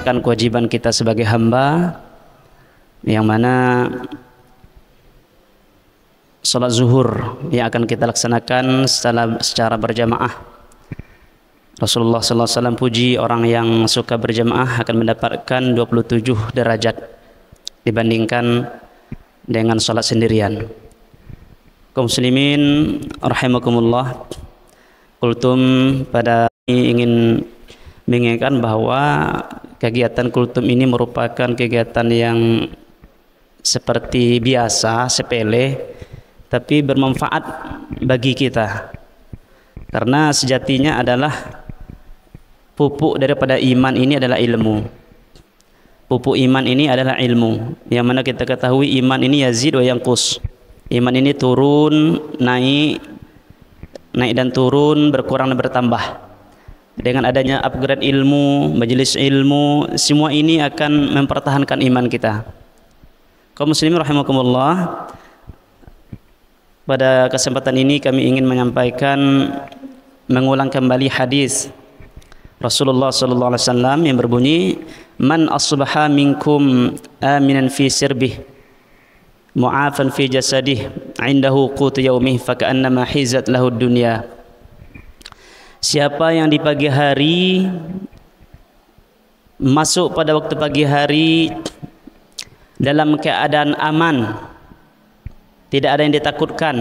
melaksanakan kewajiban kita sebagai hamba, yang mana sholat zuhur yang akan kita laksanakan secara berjamaah. Rasulullah SAW puji orang yang suka berjamaah akan mendapatkan 27 derajat dibandingkan dengan sholat sendirian. Kaum muslimin rahimakumullah, kultum pada ini ingin mengingatkan bahwa kegiatan kultum ini merupakan kegiatan yang seperti biasa, sepele, tapi bermanfaat bagi kita, karena sejatinya adalah pupuk daripada iman ini adalah ilmu. Pupuk iman ini adalah ilmu, yang mana kita ketahui iman ini yazid wa yanqus. Iman ini turun, naik dan turun, berkurang dan bertambah. Dengan adanya upgrade ilmu, majelis ilmu, semua ini akan mempertahankan iman kita. Kaum muslimin rahimakumullah, pada kesempatan ini kami ingin menyampaikan, mengulang kembali hadis Rasulullah sallallahu alaihi wasallam yang berbunyi, man asbaha minkum aminan fi sirbih mu'afan fi jasadih indahu qutu yaumih faka'annama hizat lahu dunya. Siapa yang di pagi hari masuk pada waktu pagi hari dalam keadaan aman, tidak ada yang ditakutkan,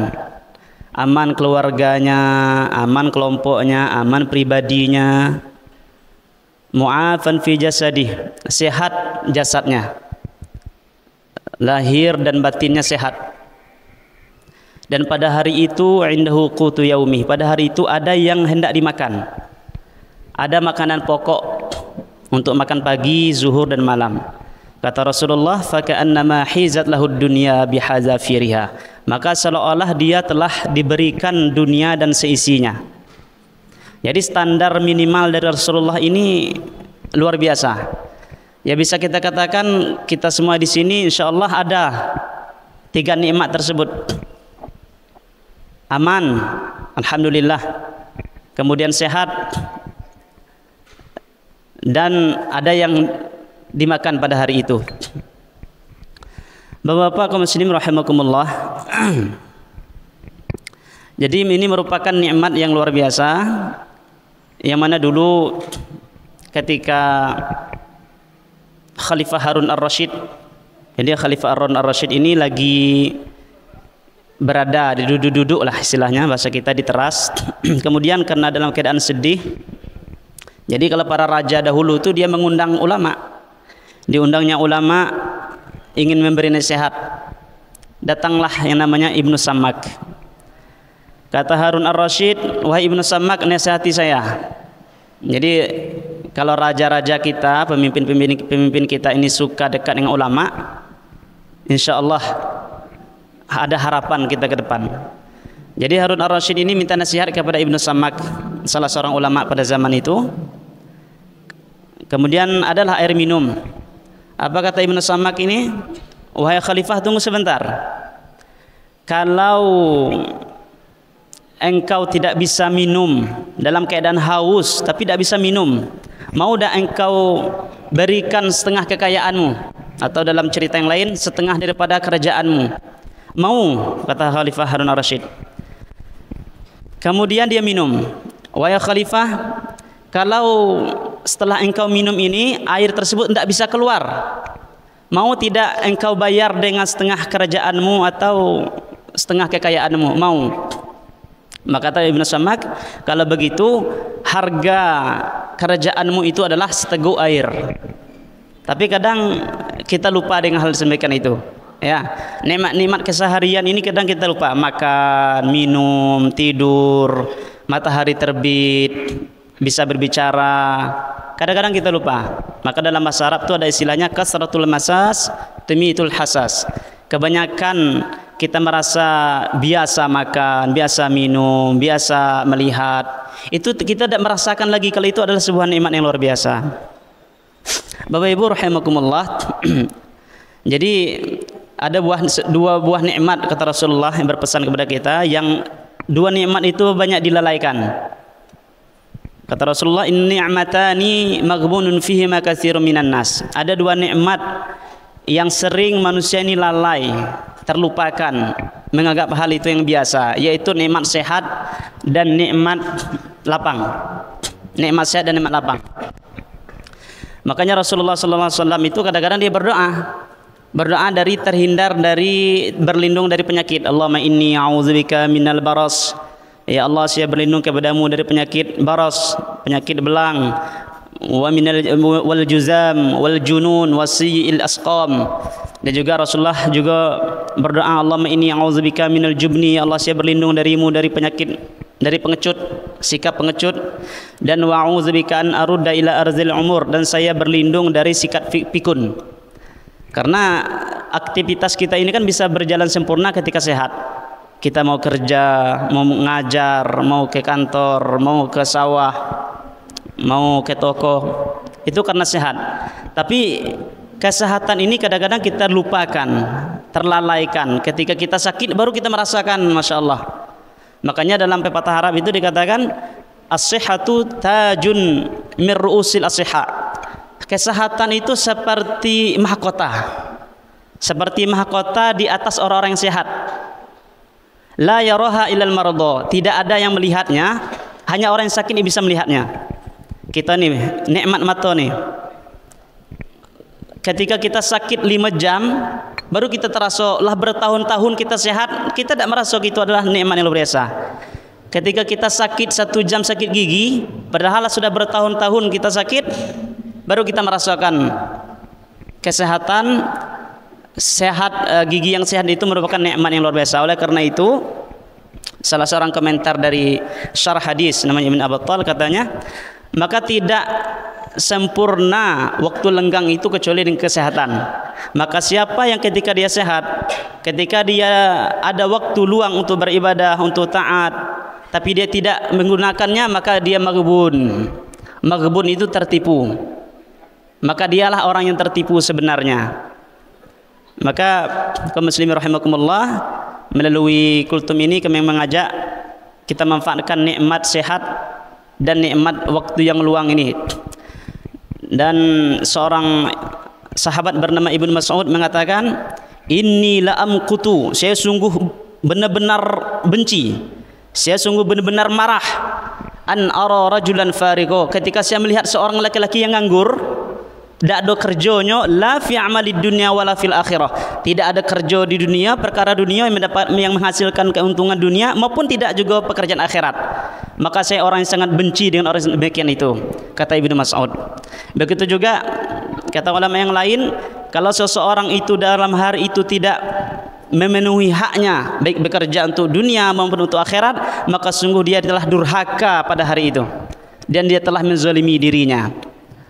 aman keluarganya, aman kelompoknya, aman pribadinya, mu'afan fi jasadih, sehat jasadnya, lahir dan batinnya sehat. Dan pada hari itu indahu qutu yaumih, pada hari itu ada yang hendak dimakan, ada makanan pokok untuk makan pagi, zuhur dan malam. Kata Rasulullah, faka'annama hizat lahud dunya bihazafiriha, maka seolah-olah dia telah diberikan dunia dan seisinya. Jadi standar minimal dari Rasulullah ini luar biasa. Ya, bisa kita katakan kita semua di sini insyaallah ada 3 nikmat tersebut. Aman, alhamdulillah. Kemudian sehat, dan ada yang dimakan pada hari itu. Bapak-bapak kaum muslimin rahimakumullah. Jadi ini merupakan nikmat yang luar biasa, yang mana dulu ketika Khalifah Harun ar-Rasyid, jadi Khalifah Harun ar-Rasyid ini lagi berada di duduk-duduk lah istilahnya, bahasa kita di teras. Kemudian karena dalam keadaan sedih, jadi kalau para raja dahulu itu dia mengundang ulama, diundangnya ulama ingin memberi nasihat. Datanglah yang namanya Ibnu Sammak. Kata Harun ar-Rasyid, wahai Ibnu Sammak, nasihati saya. Jadi kalau raja-raja kita, pemimpin kita ini suka dekat dengan ulama, insya Allah ada harapan kita ke depan. Jadi Harun ar-Rasyid ini minta nasihat kepada Ibnu Sammak, salah seorang ulama pada zaman itu. Kemudian adalah air minum. Apa kata Ibnu Sammak ini? Wahai khalifah, tunggu sebentar. Kalau engkau tidak bisa minum, dalam keadaan haus tapi tidak bisa minum, mau dah engkau berikan setengah kekayaanmu, atau dalam cerita yang lain setengah daripada kerajaanmu? Mau, kata Khalifah Harun ar-Rasyid. Kemudian dia minum. Wahai khalifah, kalau setelah engkau minum ini air tersebut tidak bisa keluar, mau tidak engkau bayar dengan setengah kerajaanmu atau setengah kekayaanmu? Mau. Maka kata Ibnu Sammak, kalau begitu harga kerajaanmu itu adalah seteguk air. Tapi kadang kita lupa dengan hal semacam itu. Ya, nikmat-nikmat keseharian ini kadang kita lupa. Makan, minum, tidur, matahari terbit, bisa berbicara. Kadang-kadang kita lupa. Maka dalam bahasa Arab itu ada istilahnya kasratul masas tumitul hasas. Kebanyakan kita merasa biasa makan, biasa minum, biasa melihat, itu kita tidak merasakan lagi kalau itu adalah sebuah nikmat yang luar biasa. Bapak Ibu rahimakumullah. Jadi ada dua buah nikmat kata Rasulullah yang berpesan kepada kita, yang dua nikmat itu banyak dilalaikan. Kata Rasulullah, "Inni ni'matani maghbunun fihi ma katsirun minan nas." Ada dua nikmat yang sering manusia ini lalai, terlupakan, menganggap hal itu yang biasa, yaitu nikmat sehat dan nikmat lapang. Nikmat sehat dan nikmat lapang. Makanya Rasulullah SAW itu kadang-kadang dia berdoa dari terhindar dari berlindung dari penyakit. Allahumma inni a'udzubika minal baras. Ya Allah, saya berlindung kepadamu dari penyakit baras, penyakit belang, wa minal wal juzam wal junun wasiyil asqam. Dan juga Rasulullah juga berdoa, Allahumma inni a'udzubika minal jubni. Ya Allah, saya berlindung darimu dari penyakit, dari pengecut, sikap pengecut. Dan wa a'udzubika an arudda ila arzil umur, dan saya berlindung dari sikap pikun. Karena aktivitas kita ini kan bisa berjalan sempurna ketika sehat. Kita mau kerja, mau ngajar, mau ke kantor, mau ke sawah, mau ke toko, itu karena sehat. Tapi kesehatan ini kadang-kadang kita lupakan, terlalaikan. Ketika kita sakit baru kita merasakan, Masya Allah. Makanya dalam pepatah Arab itu dikatakan, as-sihhatu tajun min ru'usil as-sihha. Kesehatan itu seperti mahkota, seperti mahkota di atas orang-orang yang sehat. La yaraha ilal marada, tidak ada yang melihatnya, hanya orang yang sakit yang bisa melihatnya. Kita nih nikmat mata nih, ketika kita sakit 5 jam baru kita terasa, lah bertahun-tahun kita sehat, kita tidak merasa itu adalah nikmat yang luar biasa. Ketika kita sakit 1 jam sakit gigi, padahal sudah bertahun-tahun kita sakit, baru kita merasakan kesehatan. Gigi yang sehat itu merupakan nikmat yang luar biasa. Oleh karena itu, salah seorang komentar dari syarah hadis namanya Ibn Abattal katanya, maka tidak sempurna waktu lenggang itu kecuali dengan kesehatan. Maka siapa yang ketika dia sehat, ketika dia ada waktu luang untuk beribadah, untuk taat, tapi dia tidak menggunakannya, maka dia maghbun. Maghbun itu tertipu. Maka dialah orang yang tertipu sebenarnya. Maka kaum muslimin rahimakumullah, melalui kultum ini kami mengajak kita manfaatkan nikmat sehat dan nikmat waktu yang luang ini. Dan seorang sahabat bernama Ibnu Mas'ud mengatakan, inni la amqutu, saya sungguh benar-benar benci, saya sungguh benar-benar marah, an ara rajulan fariqo, ketika saya melihat seorang laki-laki yang nganggur, tidak ada kerjanya, la fi amalid dunya wala fil akhirah, tidak ada kerja di dunia, perkara dunia yang menghasilkan keuntungan dunia, maupun tidak juga pekerjaan akhirat. Maka saya orang yang sangat benci dengan orang demikian itu, kata Ibnu Mas'ud. Begitu juga kata ulama yang lain, kalau seseorang itu dalam hari itu tidak memenuhi haknya, baik bekerja untuk dunia maupun untuk akhirat, maka sungguh dia telah durhaka pada hari itu, dan dia telah menzalimi dirinya.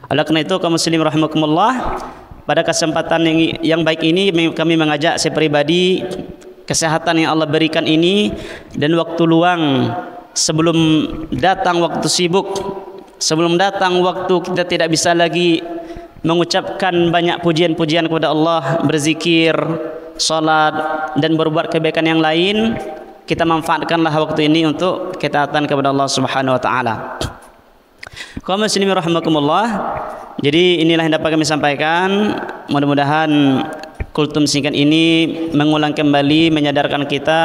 Oleh karena itu kaum muslimin rahimakumullah, pada kesempatan yang baik ini kami mengajak saya pribadi, kesehatan yang Allah berikan ini dan waktu luang sebelum datang waktu sibuk, sebelum datang waktu kita tidak bisa lagi mengucapkan banyak pujian-pujian kepada Allah, berzikir, salat dan berbuat kebaikan yang lain, kita manfaatkanlah waktu ini untuk ketaatan kepada Allah Subhanahu wa taala. Kaum muslimin rahimakumullah, jadi inilah yang dapat kami sampaikan. Mudah-mudahan kultum singkat ini mengulang kembali, menyadarkan kita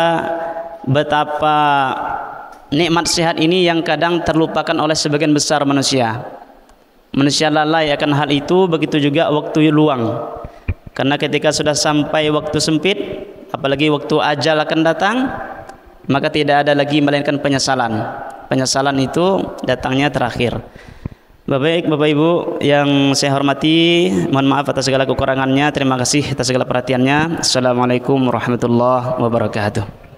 betapa nikmat sehat ini yang kadang terlupakan oleh sebagian besar manusia. Manusia lalai akan hal itu, begitu juga waktu luang. Karena ketika sudah sampai waktu sempit, apalagi waktu ajal akan datang, maka tidak ada lagi melainkan penyesalan. Penyesalan itu datangnya terakhir. Baik Bapak Ibu yang saya hormati, mohon maaf atas segala kekurangannya. Terima kasih atas segala perhatiannya. Assalamualaikum warahmatullahi wabarakatuh.